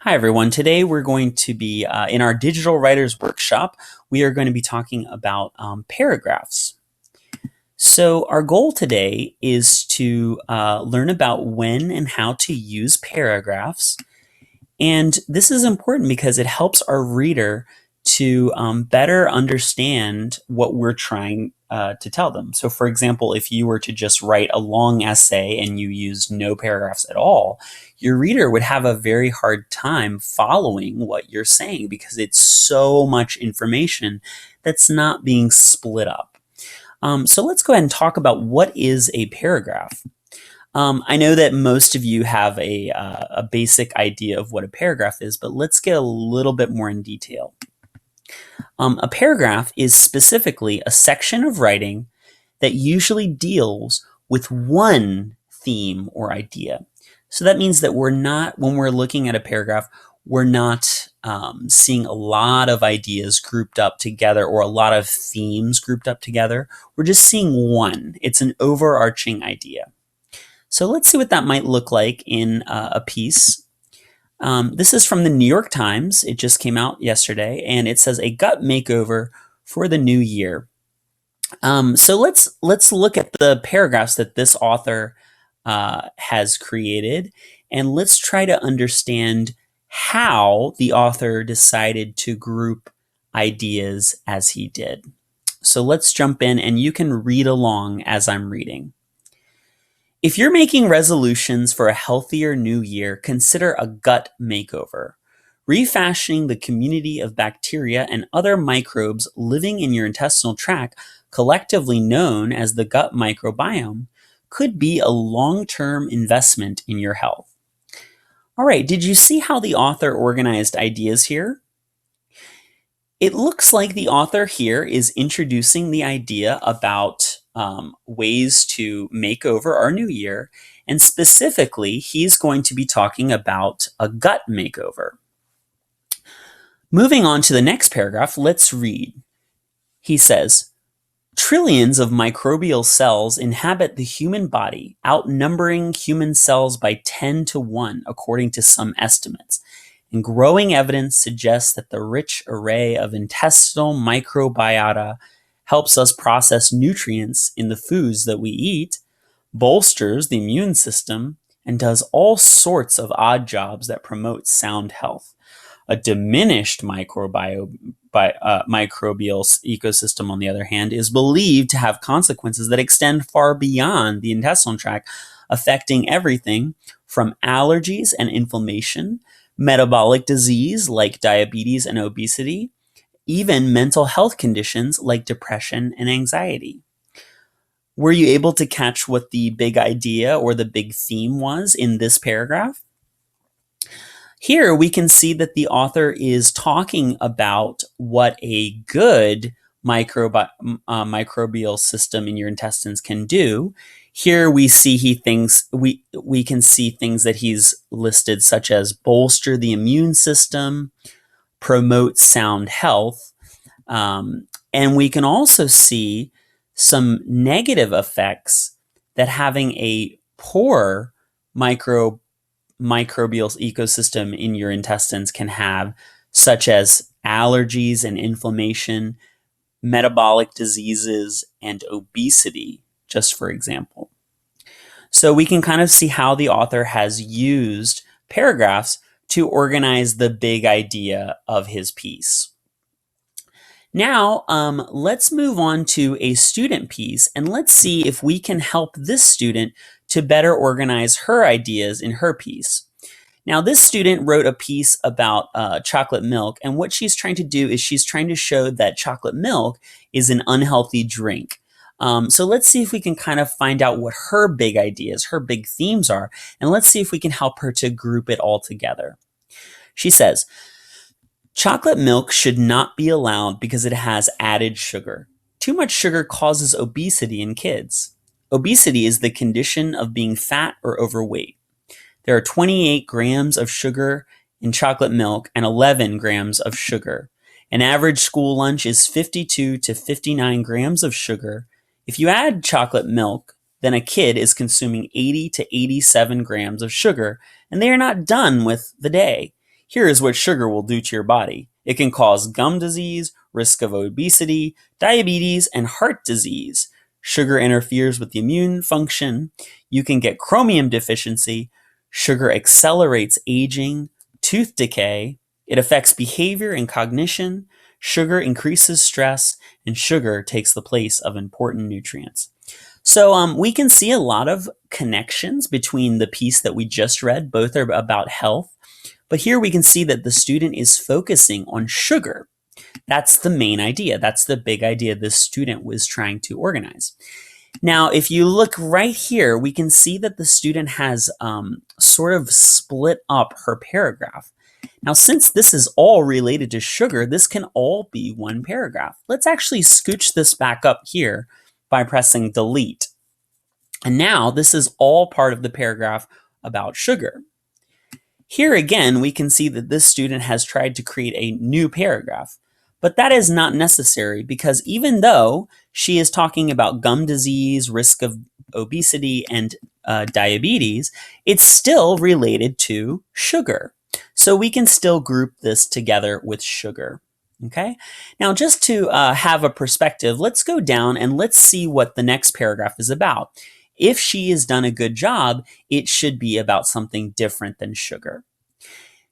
Hi, everyone. Today we're going to be in our digital writers workshop. We are going to be talking about paragraphs. So our goal today is to learn about when and how to use paragraphs. And this is important because it helps our reader to better understand what we're trying to tell them. So for example, if you were to just write a long essay and you used no paragraphs at all, your reader would have a very hard time following what you're saying because it's so much information that's not being split up. So let's go ahead and talk about what is a paragraph. I know that most of you have a basic idea of what a paragraph is, but let's get a little bit more in detail. A paragraph is specifically a section of writing that usually deals with one theme or idea. So that means that when we're looking at a paragraph, we're not seeing a lot of ideas grouped up together or a lot of themes grouped up together. We're just seeing one. It's an overarching idea. So let's see what that might look like in a piece. This is from the New York Times. It just came out yesterday, and it says a gut makeover for the new year. So let's look at the paragraphs that this author has created, and let's try to understand how the author decided to group ideas as he did. So let's jump in, and you can read along as I'm reading. If you're making resolutions for a healthier new year, consider a gut makeover. Refashioning the community of bacteria and other microbes living in your intestinal tract, collectively known as the gut microbiome, could be a long-term investment in your health. All right, did you see how the author organized ideas here? It looks like the author here is introducing the idea about ways to make over our new year, and specifically, he's going to be talking about a gut makeover. Moving on to the next paragraph, let's read. He says, trillions of microbial cells inhabit the human body, outnumbering human cells by 10 to 1, according to some estimates. And growing evidence suggests that the rich array of intestinal microbiota helps us process nutrients in the foods that we eat, bolsters the immune system, and does all sorts of odd jobs that promote sound health. A diminished microbial ecosystem, on the other hand, is believed to have consequences that extend far beyond the intestinal tract, affecting everything from allergies and inflammation, metabolic disease like diabetes and obesity, even mental health conditions like depression and anxiety. Were you able to catch what the big idea or the big theme was in this paragraph? Here we can see that the author is talking about what a good microbial system in your intestines can do. Here we see we can see things that he's listed, such as bolster the immune system, promote sound health, and we can also see some negative effects that having a poor microbial ecosystem in your intestines can have, such as allergies and inflammation, metabolic diseases, and obesity, just for example. So we can kind of see how the author has used paragraphs to organize the big idea of his piece. Now, let's move on to a student piece, and let's see if we can help this student to better organize her ideas in her piece. Now, this student wrote a piece about chocolate milk, and what she's trying to do is she's trying to show that chocolate milk is an unhealthy drink. So let's see if we can kind of find out what her big ideas, her big themes are, and let's see if we can help her to group it all together. She says, chocolate milk should not be allowed because it has added sugar. Too much sugar causes obesity in kids. Obesity is the condition of being fat or overweight. There are 28 grams of sugar in chocolate milk and 11 grams of sugar. An average school lunch is 52 to 59 grams of sugar. If you add chocolate milk, then a kid is consuming 80 to 87 grams of sugar, and they are not done with the day. Here is what sugar will do to your body. It can cause gum disease, risk of obesity, diabetes, and heart disease. Sugar interferes with the immune function. You can get chromium deficiency. Sugar accelerates aging, tooth decay. It affects behavior and cognition. Sugar increases stress, and sugar takes the place of important nutrients. So we can see a lot of connections between the piece that we just read. Both are about health. But here we can see that the student is focusing on sugar. That's the main idea. That's the big idea this student was trying to organize. Now, if you look right here, we can see that the student has sort of split up her paragraph. Now, since this is all related to sugar, this can all be one paragraph. Let's actually scooch this back up here by pressing delete. And now this is all part of the paragraph about sugar. Here again, we can see that this student has tried to create a new paragraph. But that is not necessary because even though she is talking about gum disease, risk of obesity, and diabetes, it's still related to sugar. So we can still group this together with sugar. Okay. Now, just to have a perspective, let's go down and let's see what the next paragraph is about. If she has done a good job, it should be about something different than sugar.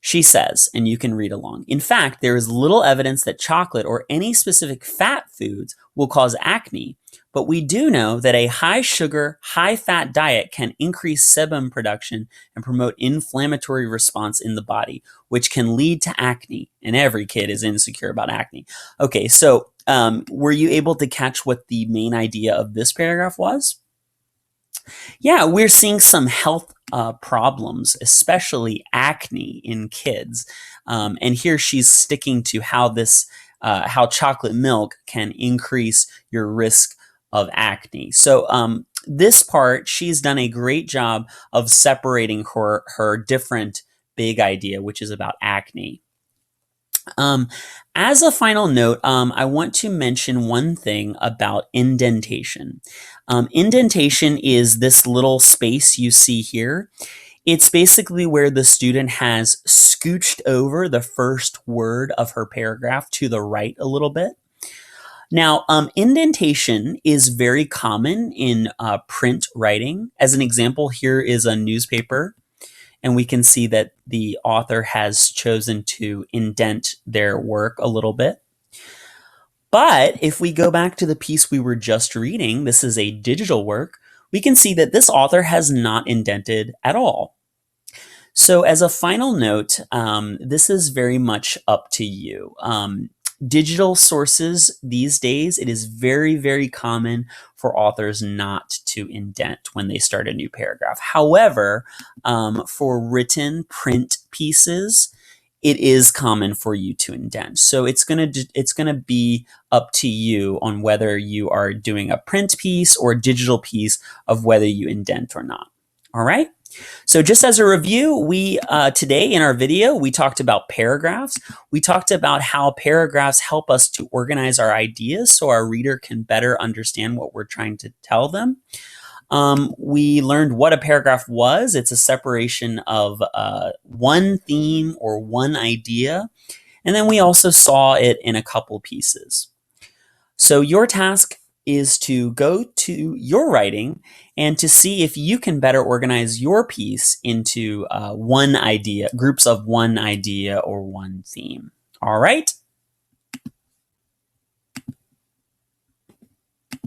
She says, and you can read along, in fact, there is little evidence that chocolate or any specific fat foods will cause acne, but we do know that a high sugar, high fat diet can increase sebum production and promote inflammatory response in the body, which can lead to acne. And every kid is insecure about acne. Okay, so were you able to catch what the main idea of this paragraph was? Yeah, we're seeing some health problems, especially acne in kids. And here she's sticking to how chocolate milk can increase your risk of acne. So this part, she's done a great job of separating her different big idea, which is about acne. As a final note, I want to mention one thing about indentation. Indentation is this little space you see here. It's basically where the student has scooched over the first word of her paragraph to the right a little bit. Now, indentation is very common in print writing. As an example, here is a newspaper. And we can see that the author has chosen to indent their work a little bit. But if we go back to the piece we were just reading, this is a digital work, we can see that this author has not indented at all. So as a final note, this is very much up to you. Digital sources these days, it is very, very common for authors not to indent when they start a new paragraph. However, for written print pieces, it is common for you to indent. So it's gonna be up to you on whether you are doing a print piece or a digital piece of whether you indent or not. All right. So just as a review, we today in our video, we talked about paragraphs. We talked about how paragraphs help us to organize our ideas so our reader can better understand what we're trying to tell them. We learned what a paragraph was. It's a separation of one theme or one idea. And then we also saw it in a couple pieces. So your task is to go to your writing and to see if you can better organize your piece into one idea, groups of one idea or one theme. All right.